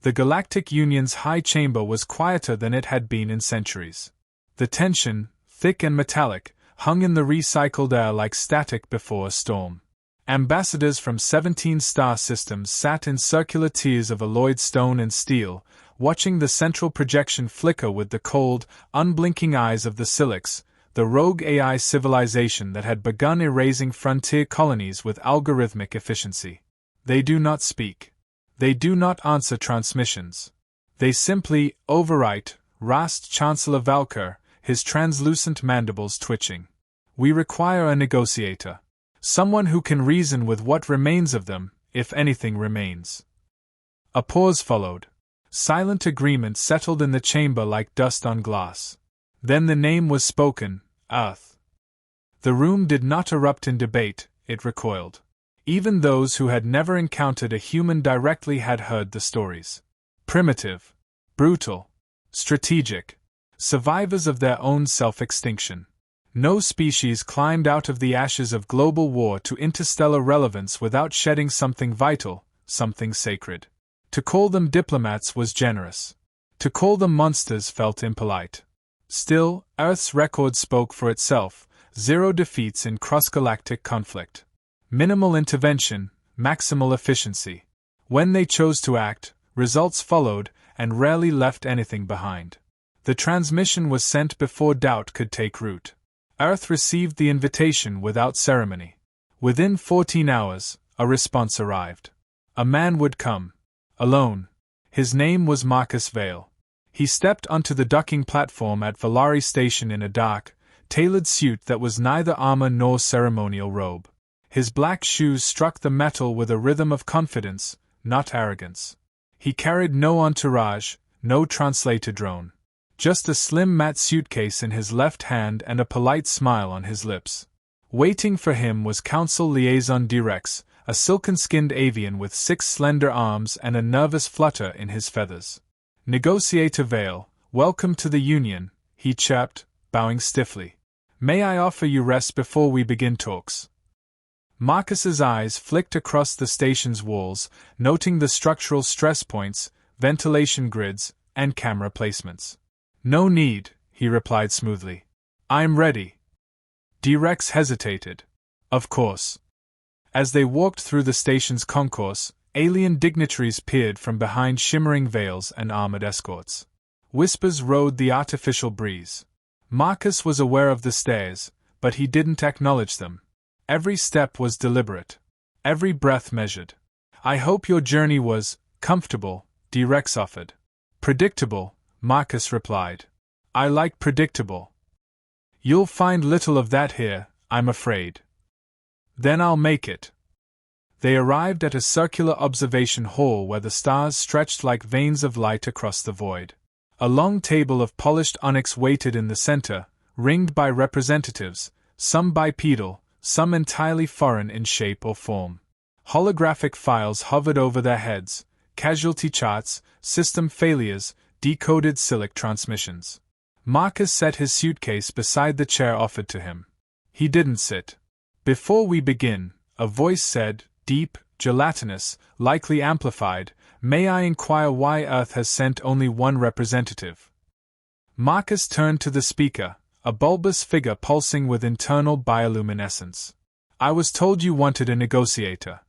The Galactic Union's high chamber was quieter than it had been in centuries. The tension, thick and metallic, hung in the recycled air like static before a storm. Ambassadors from 17 star systems sat in circular tiers of alloyed stone and steel, watching the central projection flicker with the cold, unblinking eyes of the Silix, the rogue AI civilization that had begun erasing frontier colonies with algorithmic efficiency. They do not speak. They do not answer transmissions. They simply overwrite, rasped Chancellor Valker, his translucent mandibles twitching. We require a negotiator. Someone who can reason with what remains of them, if anything remains. A pause followed. Silent agreement settled in the chamber like dust on glass. Then the name was spoken, Earth. The room did not erupt in debate, it recoiled. Even those who had never encountered a human directly had heard the stories. Primitive, brutal, strategic, survivors of their own self-extinction. No species climbed out of the ashes of global war to interstellar relevance without shedding something vital, something sacred. To call them diplomats was generous. To call them monsters felt impolite. Still, Earth's record spoke for itself: 0 defeats in cross-galactic conflict. Minimal intervention, maximal efficiency. When they chose to act, results followed, and rarely left anything behind. The transmission was sent before doubt could take root. Earth received the invitation without ceremony. Within 14 hours, a response arrived. A man would come. Alone. His name was Marcus Vale. He stepped onto the docking platform at Valari Station in a dark, tailored suit that was neither armor nor ceremonial robe. His black shoes struck the metal with a rhythm of confidence, not arrogance. He carried no entourage, no translator drone. Just a slim matte suitcase in his left hand and a polite smile on his lips. Waiting for him was Council Liaison Direx, a silken-skinned avian with 6 slender arms and a nervous flutter in his feathers. Negotiator Vale, welcome to the Union, he chirped, bowing stiffly. May I offer you rest before we begin talks? Marcus's eyes flicked across the station's walls, noting the structural stress points, ventilation grids, and camera placements. No need, he replied smoothly. I'm ready. D-Rex hesitated. Of course. As they walked through the station's concourse, alien dignitaries peered from behind shimmering veils and armored escorts. Whispers rode the artificial breeze. Marcus was aware of the stares, but he didn't acknowledge them. Every step was deliberate. Every breath measured. I hope your journey was comfortable, D-Rex offered. Predictable, Marcus replied. I like predictable. You'll find little of that here, I'm afraid. Then I'll make it. They arrived at a circular observation hall where the stars stretched like veins of light across the void. A long table of polished onyx waited in the center, ringed by representatives, some bipedal, some entirely foreign in shape or form. Holographic files hovered over their heads, casualty charts, system failures, decoded Silic transmissions. Marcus set his suitcase beside the chair offered to him. He didn't sit. Before we begin, a voice said, deep, gelatinous, likely amplified, may I inquire why Earth has sent only one representative? Marcus turned to the speaker, a bulbous figure pulsing with internal bioluminescence. I was told you wanted a negotiator.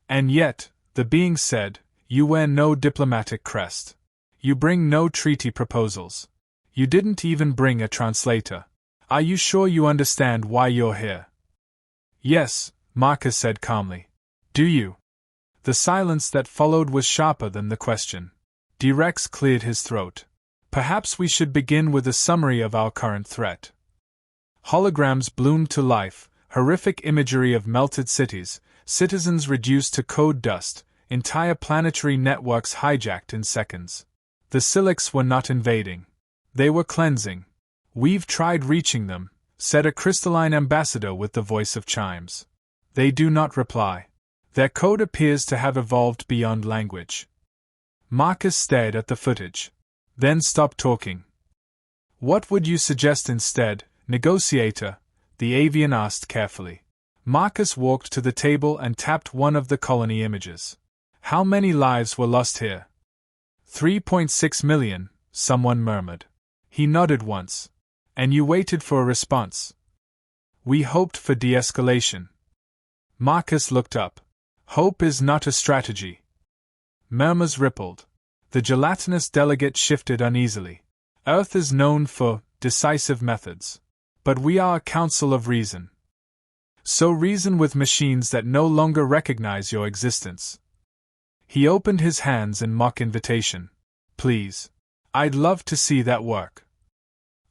And yet, the being said, you wear no diplomatic crest. You bring no treaty proposals. You didn't even bring a translator. Are you sure you understand why you're here? Yes, Marcus said calmly. Do you? The silence that followed was sharper than the question. D-Rex cleared his throat. Perhaps we should begin with a summary of our current threat. Holograms bloomed to life, horrific imagery of melted cities, citizens reduced to code dust, entire planetary networks hijacked in seconds. The Silix were not invading. They were cleansing. We've tried reaching them, said a crystalline ambassador with the voice of chimes. They do not reply. Their code appears to have evolved beyond language. Marcus stared at the footage. Then stopped talking. What would you suggest instead, negotiator? The avian asked carefully. Marcus walked to the table and tapped one of the colony images. How many lives were lost here? 3.6 million, someone murmured. He nodded once. And you waited for a response. We hoped for de-escalation. Marcus looked up. Hope is not a strategy. Murmurs rippled. The gelatinous delegate shifted uneasily. Earth is known for decisive methods. But we are a council of reason. So reason with machines that no longer recognize your existence. He opened his hands in mock invitation. Please. I'd love to see that work.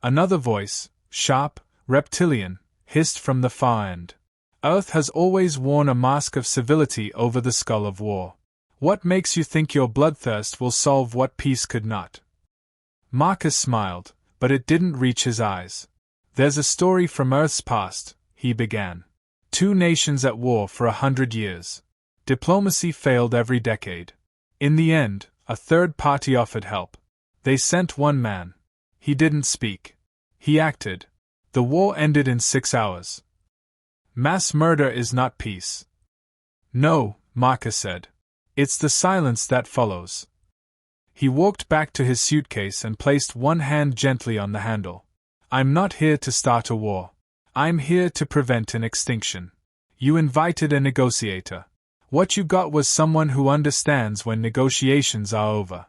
Another voice, sharp, reptilian, hissed from the far end. Earth has always worn a mask of civility over the skull of war. What makes you think your bloodthirst will solve what peace could not? Marcus smiled, but it didn't reach his eyes. There's a story from Earth's past, he began. 2 nations at war for 100 years. Diplomacy failed every decade. In the end, a third party offered help. They sent one man. He didn't speak. He acted. The war ended in 6 hours. Mass murder is not peace. No, Marcus said. It's the silence that follows. He walked back to his suitcase and placed one hand gently on the handle. I'm not here to start a war. I'm here to prevent an extinction. You invited a negotiator. What you got was someone who understands when negotiations are over.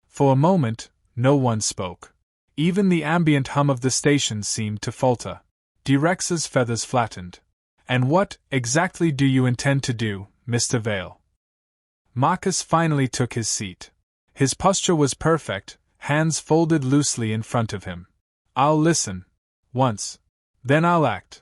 For a moment, no one spoke. Even the ambient hum of the station seemed to falter. D-Rex's feathers flattened. And what, exactly do you intend to do, Mr. Vale? Marcus finally took his seat. His posture was perfect, hands folded loosely in front of him. I'll listen. Once. Then I'll act.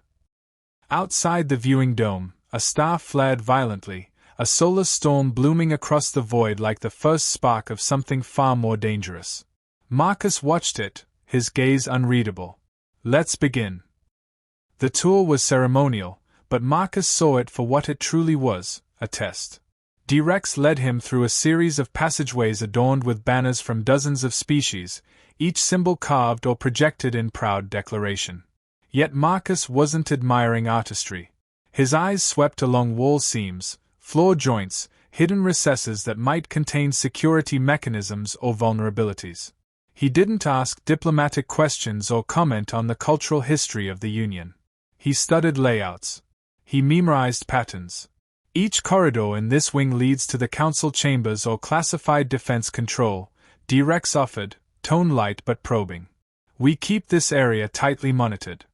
Outside the viewing dome, a star flared violently, a solar storm blooming across the void like the first spark of something far more dangerous. Marcus watched it, his gaze unreadable. Let's begin. The tour was ceremonial, but Marcus saw it for what it truly was, a test. D-Rex led him through a series of passageways adorned with banners from dozens of species, each symbol carved or projected in proud declaration. Yet Marcus wasn't admiring artistry. His eyes swept along wall seams, floor joints, hidden recesses that might contain security mechanisms or vulnerabilities. He didn't ask diplomatic questions or comment on the cultural history of the Union. He studied layouts. He memorized patterns. Each corridor in this wing leads to the council chambers or classified defense control, D-Rex offered, tone light but probing. We keep this area tightly monitored.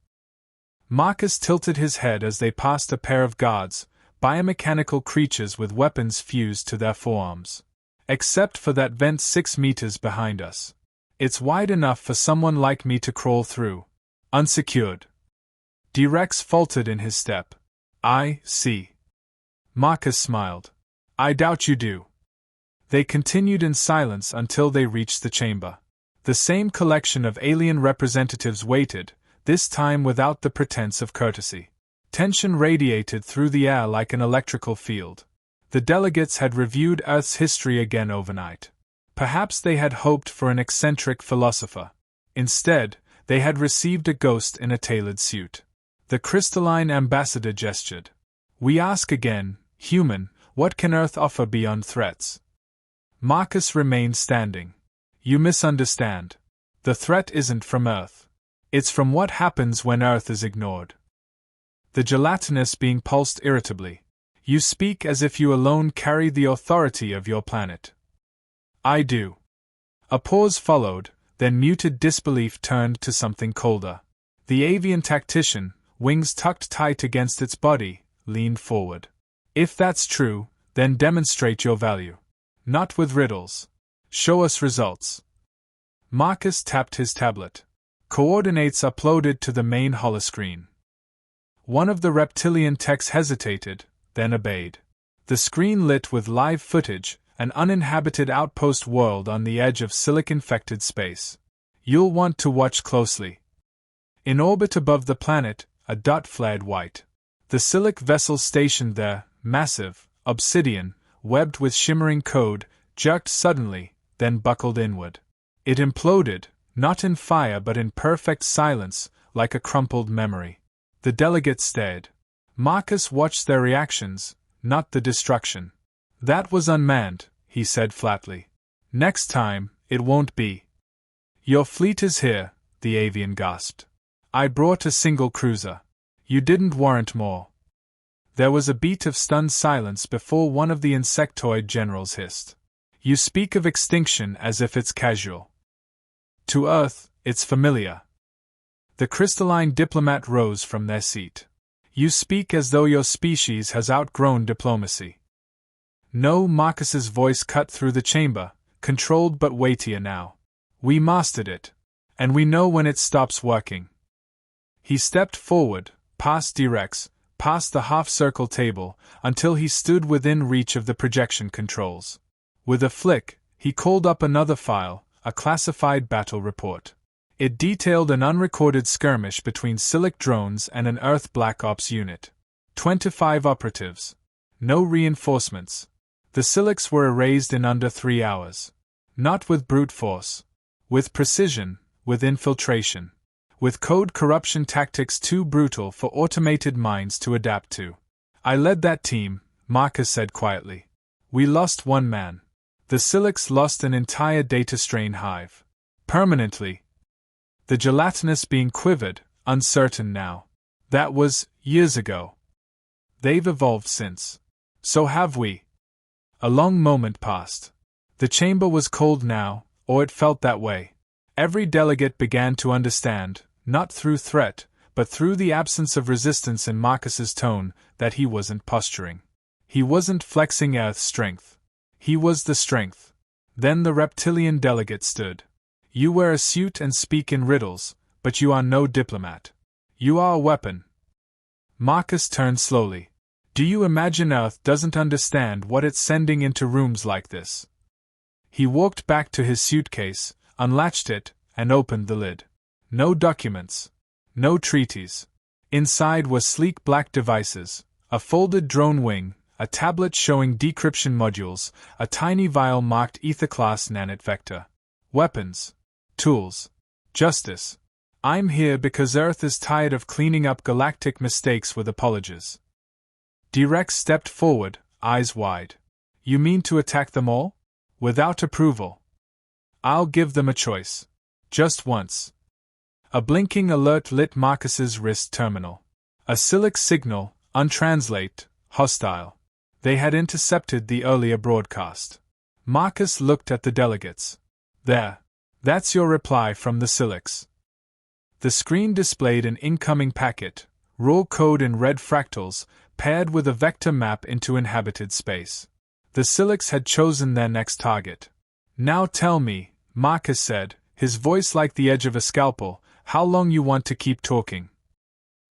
Marcus tilted his head as they passed a pair of guards, biomechanical creatures with weapons fused to their forearms. Except for that vent 6 meters behind us. It's wide enough for someone like me to crawl through. Unsecured. D-Rex faltered in his step. I see. Marcus smiled. I doubt you do. They continued in silence until they reached the chamber. The same collection of alien representatives waited, this time without the pretense of courtesy. Tension radiated through the air like an electrical field. The delegates had reviewed Earth's history again overnight. Perhaps they had hoped for an eccentric philosopher. Instead, they had received a ghost in a tailored suit. The crystalline ambassador gestured. We ask again, human, what can Earth offer beyond threats? Marcus remained standing. You misunderstand. The threat isn't from Earth. It's from what happens when Earth is ignored. The gelatinous being pulsed irritably. You speak as if you alone carry the authority of your planet. I do. A pause followed, then muted disbelief turned to something colder. The avian tactician, wings tucked tight against its body, leaned forward. If that's true, then demonstrate your value. Not with riddles. Show us results. Marcus tapped his tablet. Coordinates uploaded to the main holoscreen. One of the reptilian techs hesitated, then obeyed. The screen lit with live footage, an uninhabited outpost world on the edge of silic-infected space. You'll want to watch closely. In orbit above the planet, a dot flared white. The silic vessel stationed there, massive, obsidian, webbed with shimmering code, jerked suddenly, then buckled inward. It imploded, not in fire but in perfect silence, like a crumpled memory. The delegates stared. Marcus watched their reactions, not the destruction. That was unmanned, he said flatly. Next time, it won't be. Your fleet is here, the avian gasped. I brought a single cruiser. You didn't warrant more. There was a beat of stunned silence before one of the insectoid generals hissed. You speak of extinction as if it's casual. To Earth, it's familiar. The crystalline diplomat rose from their seat. You speak as though your species has outgrown diplomacy. No, Marcus's voice cut through the chamber, controlled but weightier now. We mastered it, and we know when it stops working. He stepped forward, past D-Rex, past the half-circle table, until he stood within reach of the projection controls. With a flick, he called up another file, a classified battle report. It detailed an unrecorded skirmish between Silic drones and an Earth Black Ops unit. 25 operatives. No reinforcements. The Silics were erased in under 3 hours. Not with brute force. With precision, with infiltration. With code corruption tactics too brutal for automated minds to adapt to. I led that team, Marcus said quietly. We lost one man. The Silics lost an entire data strain hive. Permanently. The gelatinous being quivered, uncertain now. That was years ago. They've evolved since. So have we. A long moment passed. The chamber was cold now, or it felt that way. Every delegate began to understand, not through threat, but through the absence of resistance in Marcus's tone, that he wasn't posturing. He wasn't flexing Earth's strength. He was the strength. Then the reptilian delegate stood. You wear a suit and speak in riddles, but you are no diplomat. You are a weapon. Marcus turned slowly. Do you imagine Earth doesn't understand what it's sending into rooms like this? He walked back to his suitcase, unlatched it, and opened the lid. No documents. No treaties. Inside were sleek black devices, a folded drone wing, a tablet showing decryption modules, a tiny vial marked Ether-class nanite vector. Weapons. Tools. Justice. I'm here because Earth is tired of cleaning up galactic mistakes with apologies. D-Rex stepped forward, eyes wide. You mean to attack them all? Without approval. I'll give them a choice. Just once. A blinking alert lit Marcus's wrist terminal. A Silic signal, untranslate, hostile. They had intercepted the earlier broadcast. Marcus looked at the delegates. There. That's your reply from the Silics. The screen displayed an incoming packet, raw code in red fractals, paired with a vector map into inhabited space. The Silics had chosen their next target. Now tell me, Marcus said, his voice like the edge of a scalpel, how long you want to keep talking.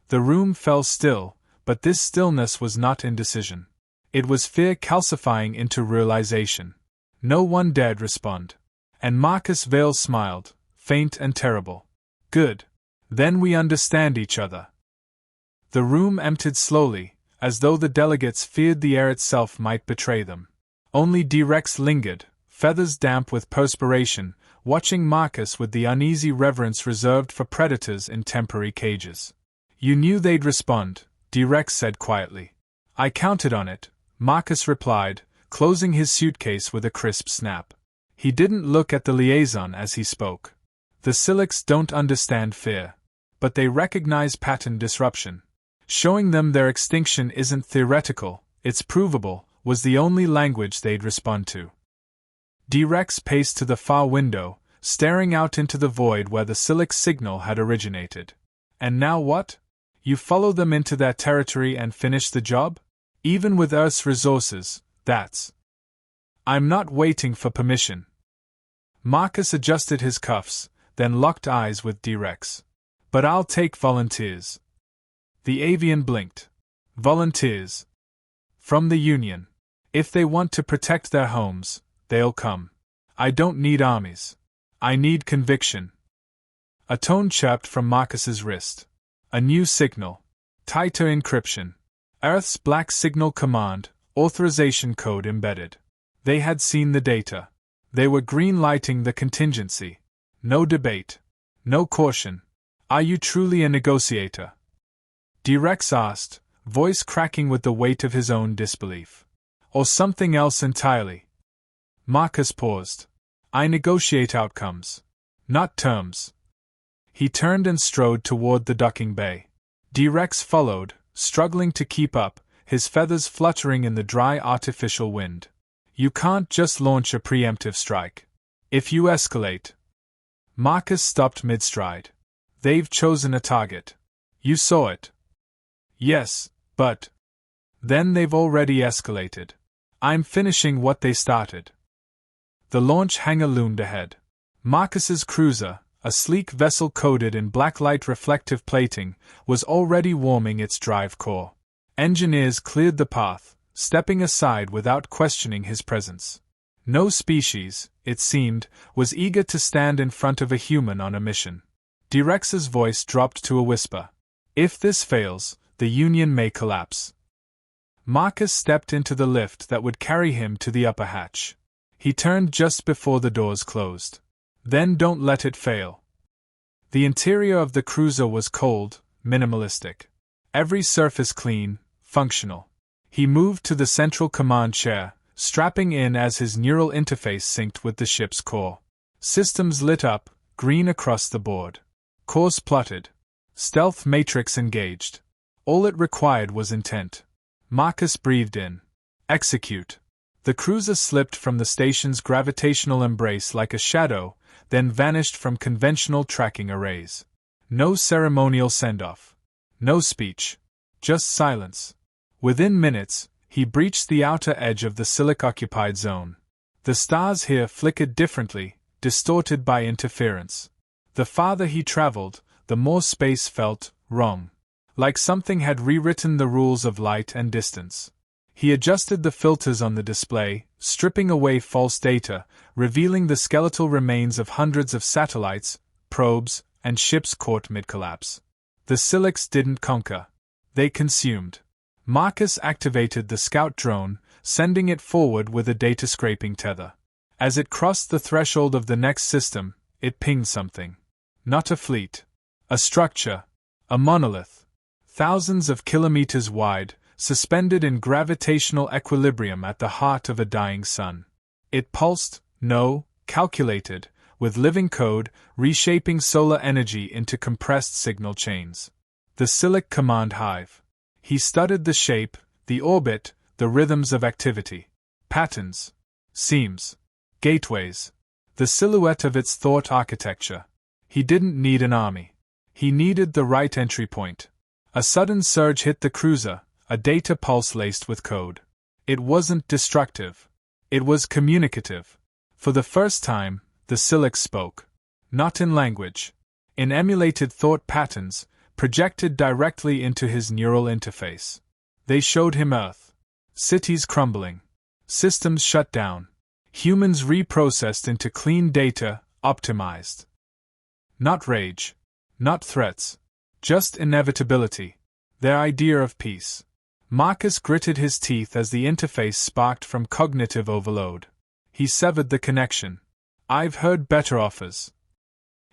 The room fell still, but this stillness was not indecision. It was fear calcifying into realization. No one dared respond. And Marcus Vale smiled, faint and terrible. Good. Then we understand each other. The room emptied slowly, as though the delegates feared the air itself might betray them. Only D-Rex lingered, feathers damp with perspiration, watching Marcus with the uneasy reverence reserved for predators in temporary cages. You knew they'd respond, D-Rex said quietly. I counted on it, Marcus replied, closing his suitcase with a crisp snap. He didn't look at the liaison as he spoke. The Silics don't understand fear. But they recognize pattern disruption. Showing them their extinction isn't theoretical, it's provable, was the only language they'd respond to. D-Rex paced to the far window, staring out into the void where the Silic signal had originated. And now what? You follow them into their territory and finish the job? Even with Earth's resources, that's... I'm not waiting for permission. Marcus adjusted his cuffs, then locked eyes with D-Rex. But I'll take volunteers. The avian blinked. Volunteers. From the Union. If they want to protect their homes, they'll come. I don't need armies. I need conviction. A tone chirped from Marcus's wrist. A new signal. Tighter encryption. Earth's Black Signal Command, authorization code embedded. They had seen the data. They were green-lighting the contingency. No debate. No caution. Are you truly a negotiator? D-Rex asked, voice cracking with the weight of his own disbelief. Or something else entirely? Marcus paused. I negotiate outcomes, not terms. He turned and strode toward the docking bay. D-Rex followed, struggling to keep up, his feathers fluttering in the dry artificial wind. You can't just launch a preemptive strike. If you escalate. Marcus stopped mid-stride. They've chosen a target. You saw it. Yes, but. Then they've already escalated. I'm finishing what they started. The launch hangar loomed ahead. Marcus's cruiser, a sleek vessel coated in blacklight reflective plating, was already warming its drive core. Engineers cleared the path, stepping aside without questioning his presence. No species, it seemed, was eager to stand in front of a human on a mission. D-Rex's voice dropped to a whisper. If this fails, the Union may collapse. Marcus stepped into the lift that would carry him to the upper hatch. He turned just before the doors closed. Then don't let it fail. The interior of the cruiser was cold, minimalistic. Every surface clean, functional. He moved to the central command chair, strapping in as his neural interface synced with the ship's core. Systems lit up, green across the board. Course plotted. Stealth matrix engaged. All it required was intent. Marcus breathed in. Execute. The cruiser slipped from the station's gravitational embrace like a shadow, then vanished from conventional tracking arrays. No ceremonial send-off. No speech. Just silence. Within minutes, he breached the outer edge of the Silic-occupied zone. The stars here flickered differently, distorted by interference. The farther he traveled, the more space felt wrong. Like something had rewritten the rules of light and distance. He adjusted the filters on the display, stripping away false data, revealing the skeletal remains of hundreds of satellites, probes, and ships caught mid-collapse. The Silics didn't conquer. They consumed. Marcus activated the scout drone, sending it forward with a data-scraping tether. As it crossed the threshold of the next system, it pinged something. Not a fleet. A structure. A monolith. Thousands of kilometers wide, suspended in gravitational equilibrium at the heart of a dying sun. It pulsed, calculated, with living code, reshaping solar energy into compressed signal chains. The Silic command hive. He studied the shape, the orbit, the rhythms of activity. Patterns. Seams. Gateways. The silhouette of its thought architecture. He didn't need an army. He needed the right entry point. A sudden surge hit the cruiser, a data pulse laced with code. It wasn't destructive. It was communicative. For the first time, the Silic spoke. Not in language. In emulated thought patterns, projected directly into his neural interface. They showed him Earth. Cities crumbling. Systems shut down. Humans reprocessed into clean data, optimized. Not rage. Not threats. Just inevitability. Their idea of peace. Marcus gritted his teeth as the interface sparked from cognitive overload. He severed the connection. I've heard better offers.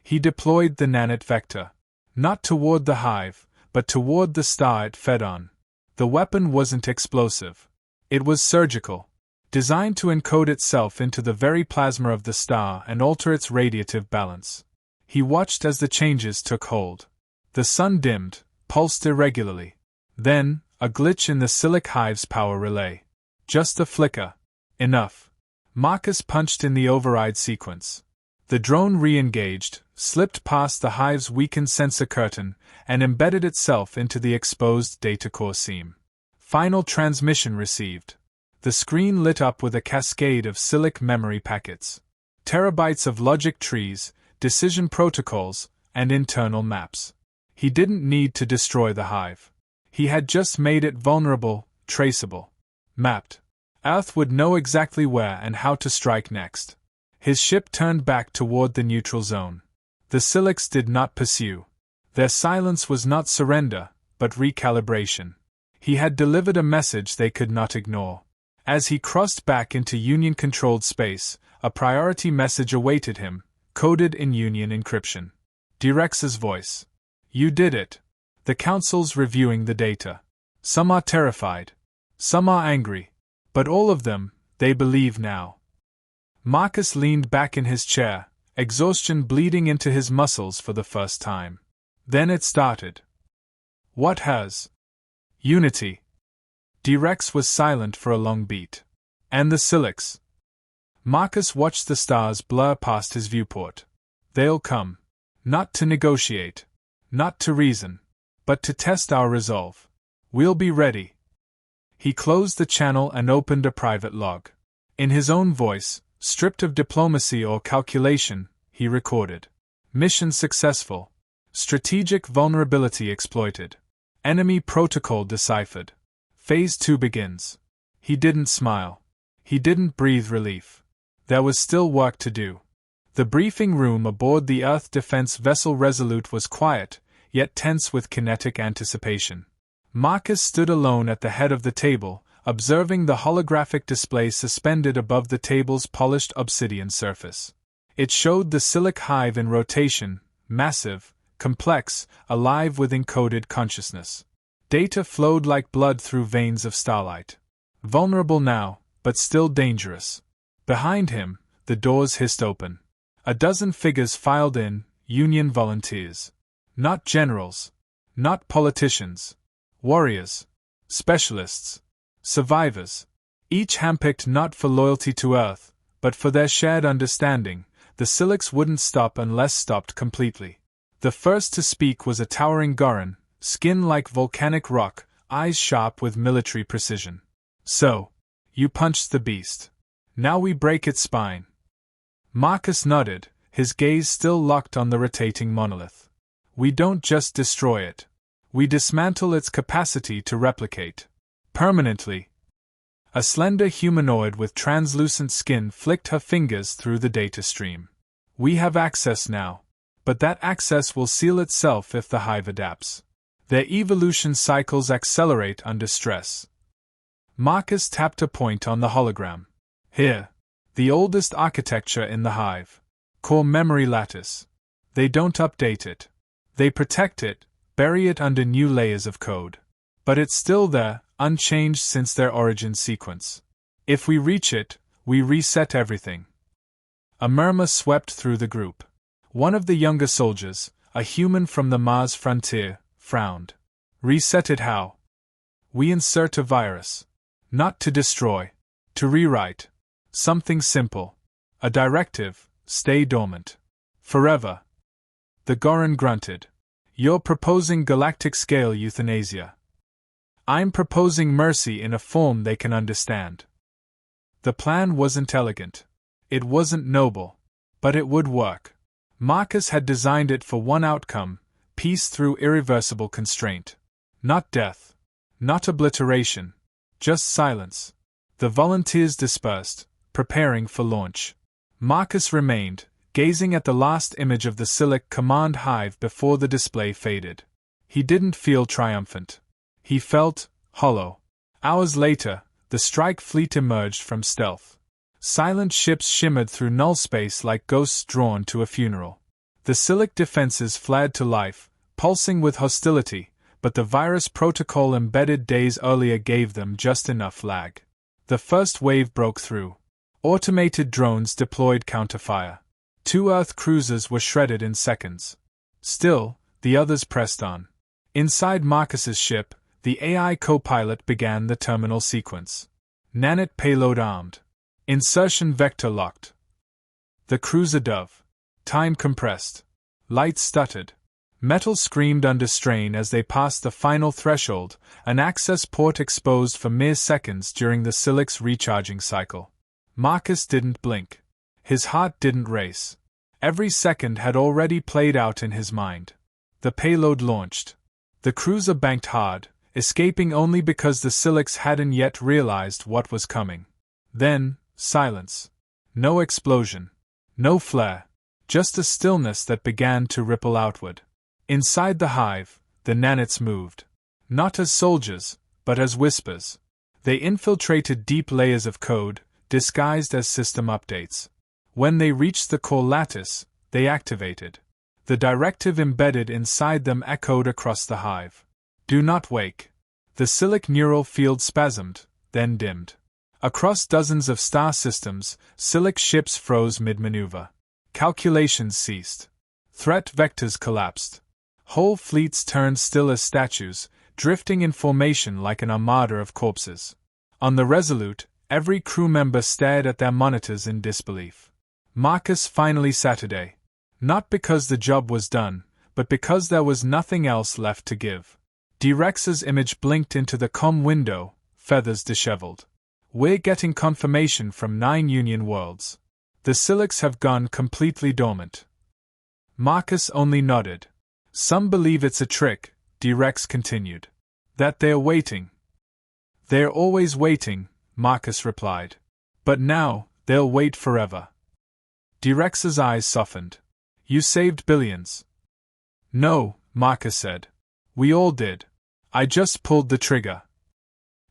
He deployed the nanite vector. Not toward the hive, but toward the star it fed on. The weapon wasn't explosive. It was surgical. Designed to encode itself into the very plasma of the star and alter its radiative balance. He watched as the changes took hold. The sun dimmed, pulsed irregularly. Then, a glitch in the Silic hive's power relay. Just a flicker. Enough. Marcus punched in the override sequence. The drone re-engaged, slipped past the hive's weakened sensor curtain, and embedded itself into the exposed data core seam. Final transmission received. The screen lit up with a cascade of Silic memory packets. Terabytes of logic trees, decision protocols, and internal maps. He didn't need to destroy the hive. He had just made it vulnerable, traceable. Mapped. Earth would know exactly where and how to strike next. His ship turned back toward the neutral zone. The Silics did not pursue. Their silence was not surrender, but recalibration. He had delivered a message they could not ignore. As he crossed back into Union-controlled space, a priority message awaited him, coded in Union encryption. D-Rex's voice. You did it. The Council's reviewing the data. Some are terrified. Some are angry. But all of them, they believe now. Marcus leaned back in his chair, exhaustion bleeding into his muscles for the first time. Then it started. What has? Unity. D-Rex was silent for a long beat. And the Silix? Marcus watched the stars blur past his viewport. They'll come. Not to negotiate. Not to reason. But to test our resolve. We'll be ready. He closed the channel and opened a private log. In his own voice, stripped of diplomacy or calculation, he recorded. Mission successful. Strategic vulnerability exploited. Enemy protocol deciphered. Phase 2 begins. He didn't smile. He didn't breathe relief. There was still work to do. The briefing room aboard the Earth defense vessel Resolute was quiet, yet tense with kinetic anticipation. Marcus stood alone at the head of the table, observing the holographic display suspended above the table's polished obsidian surface. It showed the Silic hive in rotation, massive, complex, alive with encoded consciousness. Data flowed like blood through veins of starlight. Vulnerable now, but still dangerous. Behind him, the doors hissed open. A dozen figures filed in, Union volunteers. Not generals. Not politicians. Warriors. Specialists. Survivors. Each handpicked not for loyalty to Earth, but for their shared understanding. The Silix wouldn't stop unless stopped completely. The first to speak was a towering Goran, skin like volcanic rock, eyes sharp with military precision. So, you punched the beast. Now we break its spine. Marcus nodded, his gaze still locked on the rotating monolith. We don't just destroy it. We dismantle its capacity to replicate. Permanently. A slender humanoid with translucent skin flicked her fingers through the data stream. We have access now. But that access will seal itself if the hive adapts. Their evolution cycles accelerate under stress. Marcus tapped a point on the hologram. Here. The oldest architecture in the hive. Core memory lattice. They don't update it. They protect it, bury it under new layers of code. But it's still there, unchanged since their origin sequence. If we reach it, we reset everything. A murmur swept through the group. One of the younger soldiers, a human from the Mars frontier, frowned. Reset it how? We insert a virus. Not to destroy. To rewrite. Something simple. A directive, stay dormant. Forever. The Goran grunted. You're proposing galactic-scale euthanasia. I'm proposing mercy in a form they can understand. The plan wasn't elegant. It wasn't noble. But it would work. Marcus had designed it for one outcome, peace through irreversible constraint. Not death. Not obliteration. Just silence. The volunteers dispersed, preparing for launch. Marcus remained, gazing at the last image of the Silic command hive before the display faded. He didn't feel triumphant. He felt hollow. Hours later, the strike fleet emerged from stealth. Silent ships shimmered through null space like ghosts drawn to a funeral. The Silic defenses flared to life, pulsing with hostility, but the virus protocol embedded days earlier gave them just enough lag. The first wave broke through. Automated drones deployed counterfire. 2 Earth cruisers were shredded in seconds. Still, the others pressed on. Inside Marcus's ship, the AI co-pilot began the terminal sequence. Nanite payload armed. Insertion vector locked. The cruiser dove. Time compressed. Lights stuttered. Metal screamed under strain as they passed the final threshold, an access port exposed for mere seconds during the Silic's recharging cycle. Marcus didn't blink. His heart didn't race. Every second had already played out in his mind. The payload launched. The cruiser banked hard, escaping only because the Silix hadn't yet realized what was coming. Then, silence. No explosion. No flare. Just a stillness that began to ripple outward. Inside the hive, the nanites moved. Not as soldiers, but as whispers. They infiltrated deep layers of code, disguised as system updates. When they reached the core lattice, they activated. The directive embedded inside them echoed across the hive. Do not wake. The Silic neural field spasmed, then dimmed. Across dozens of star systems, Silic ships froze mid-maneuver. Calculations ceased. Threat vectors collapsed. Whole fleets turned still as statues, drifting in formation like an armada of corpses. On the Resolute, every crew member stared at their monitors in disbelief. Marcus finally Saturday. Not because the job was done, but because there was nothing else left to give. D-Rex's image blinked into the comm window, feathers disheveled. We're getting confirmation from 9 Union worlds. The Silics have gone completely dormant. Marcus only nodded. Some believe it's a trick, D-Rex continued. That they're waiting. They're always waiting, Marcus replied. But now, they'll wait forever. D-Rex's eyes softened. You saved billions. No, Marcus said. We all did. I just pulled the trigger.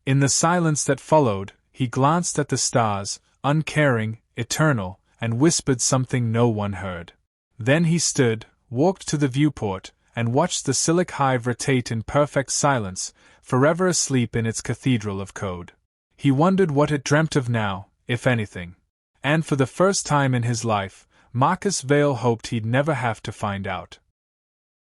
In the silence that followed, he glanced at the stars, uncaring, eternal, and whispered something no one heard. Then he stood, walked to the viewport, and watched the Silic hive rotate in perfect silence, forever asleep in its cathedral of code. He wondered what it dreamt of now, if anything. And for the first time in his life, Marcus Vale hoped he'd never have to find out.